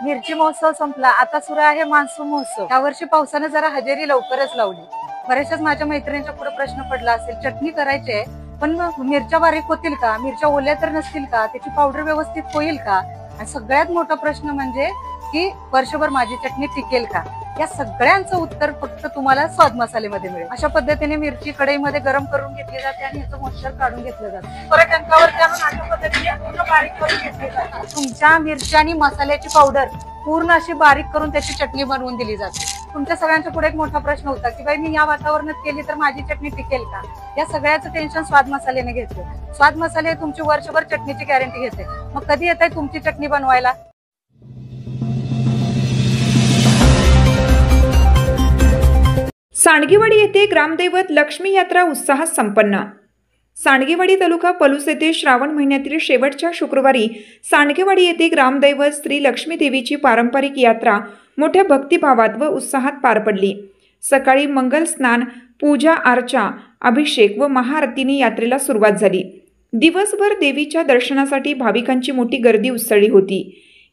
मिरची महोत्सव संपला, आता सुरू आहे मान्सून महोत्सव। यावर्षी पावसाने जरा हजेरी लवकरच लावली। बऱ्याचशाच माझ्या मैत्रिणींच्या पुढे प्रश्न पडला असेल, चटणी करायची आहे पण मिरच्या बारीक होतील का, मिरच्या ओल्या तर नसतील का, त्याची पावडर व्यवस्थित होईल का, आणि सगळ्यात मोठा प्रश्न म्हणजे की वर्षभर माझी चटणी टिकेल का। या सगळ्यांचं उत्तर फक्त तुम्हाला स्वाद मसालेमध्ये मिळेल। अशा पद्धतीने मिरची कढईमध्ये गरम करून घेतली जाते आणि याचं मॉइश्चर काढून घेतलं जातं। परत टंकावरती आणून अशा पद्धतीने पूर्ण बारीक करून घेतली जाते। तुमच्या मिरची आणि मसाल्याची पावडर पूर्ण अशी बारीक करून त्याची चटणी बनवून दिली जाते। तुमच्या सगळ्यांच्या पुढे एक मोठा प्रश्न होता की बाई मी या वातावरणात केली तर माझी चटणी टिकेल का। या सगळ्याचं टेन्शन स्वाद मसाल्याने घेतलं। स्वाद मसाले तुमची वर्षभर चटणीची गॅरंटी घेते। मग कधी येत आहे तुमची चटणी बनवायला। सांडगेवाडी येथे ग्रामदैवत लक्ष्मी यात्रा उत्साहात संपन्न। सांडगेवाडी तालुका पलूस येथे श्रावण महिन्यातील शेवटच्या शुक्रवारी सांडगेवाडी येथे ग्रामदैवत श्री लक्ष्मी देवीची पारंपरिक यात्रा मोठ्या भक्तिभावात व उत्साहात पार पडली। सकाळी मंगल स्नान, पूजा अर्चा, अभिषेक व महाआरतीने यात्रेला सुरुवात झाली। दिवसभर देवीच्या दर्शनासाठी भाविकांची मोठी गर्दी उसळली होती।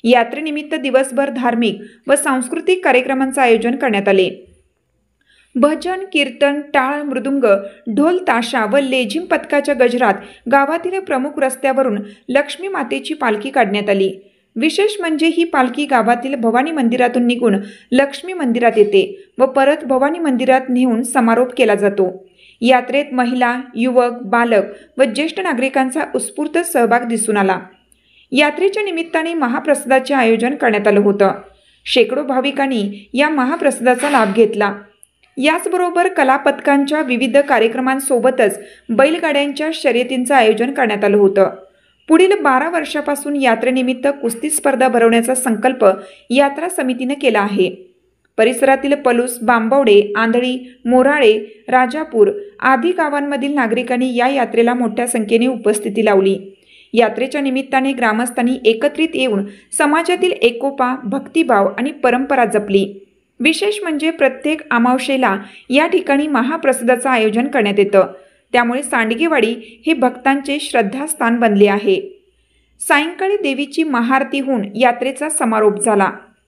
यात्रेनिमित्त दिवसभर धार्मिक व सांस्कृतिक कार्यक्रमांचे आयोजन करण्यात आले। भजन, कीर्तन, टाळ, मृदुंग, ढोल ताशा व लेझिम पथकाच्या गजरात गावातील प्रमुख रस्त्यावरून लक्ष्मी मातेची पालखी काढण्यात आली। विशेष म्हणजे ही पालखी गावातील भवानी मंदिरातून निघून लक्ष्मी मंदिरात येते व परत भवानी मंदिरात नेऊन समारोप केला जातो। यात्रेत महिला, युवक, बालक व ज्येष्ठ नागरिकांचा उत्स्फूर्त सहभाग दिसून आला। यात्रेच्या निमित्ताने महाप्रसादाचे आयोजन करण्यात आलं होतं। शेकडो भाविकांनी या महाप्रसादाचा लाभ घेतला। याचबरोबर कलापथकांच्या विविध कार्यक्रमांसोबतच बैलगाड्यांच्या शर्यतींचं आयोजन करण्यात आलं होतं। पुढील 12 वर्षापासून यात्रेनिमित्त कुस्ती स्पर्धा भरवण्याचा संकल्प यात्रा समितीने केला आहे। परिसरातील पलूस, बांबवडे, आंधळी, मोराळे, राजापूर आदी गावांमधील नागरिकांनी या यात्रेला मोठ्या संख्येने उपस्थिती लावली। यात्रेच्या निमित्ताने ग्रामस्थांनी एकत्रित येऊन समाजातील एकोपा, भक्तिभाव आणि परंपरा जपली। विशेष म्हणजे प्रत्येक अमावस्येला या ठिकाणी महाप्रसादाचं आयोजन करण्यात येतं। त्यामुळे सांडगेवाडी हे भक्तांचे श्रद्धास्थान बनले आहे। सायंकाळी देवीची महाआरती होऊन यात्रेचा समारोप झाला।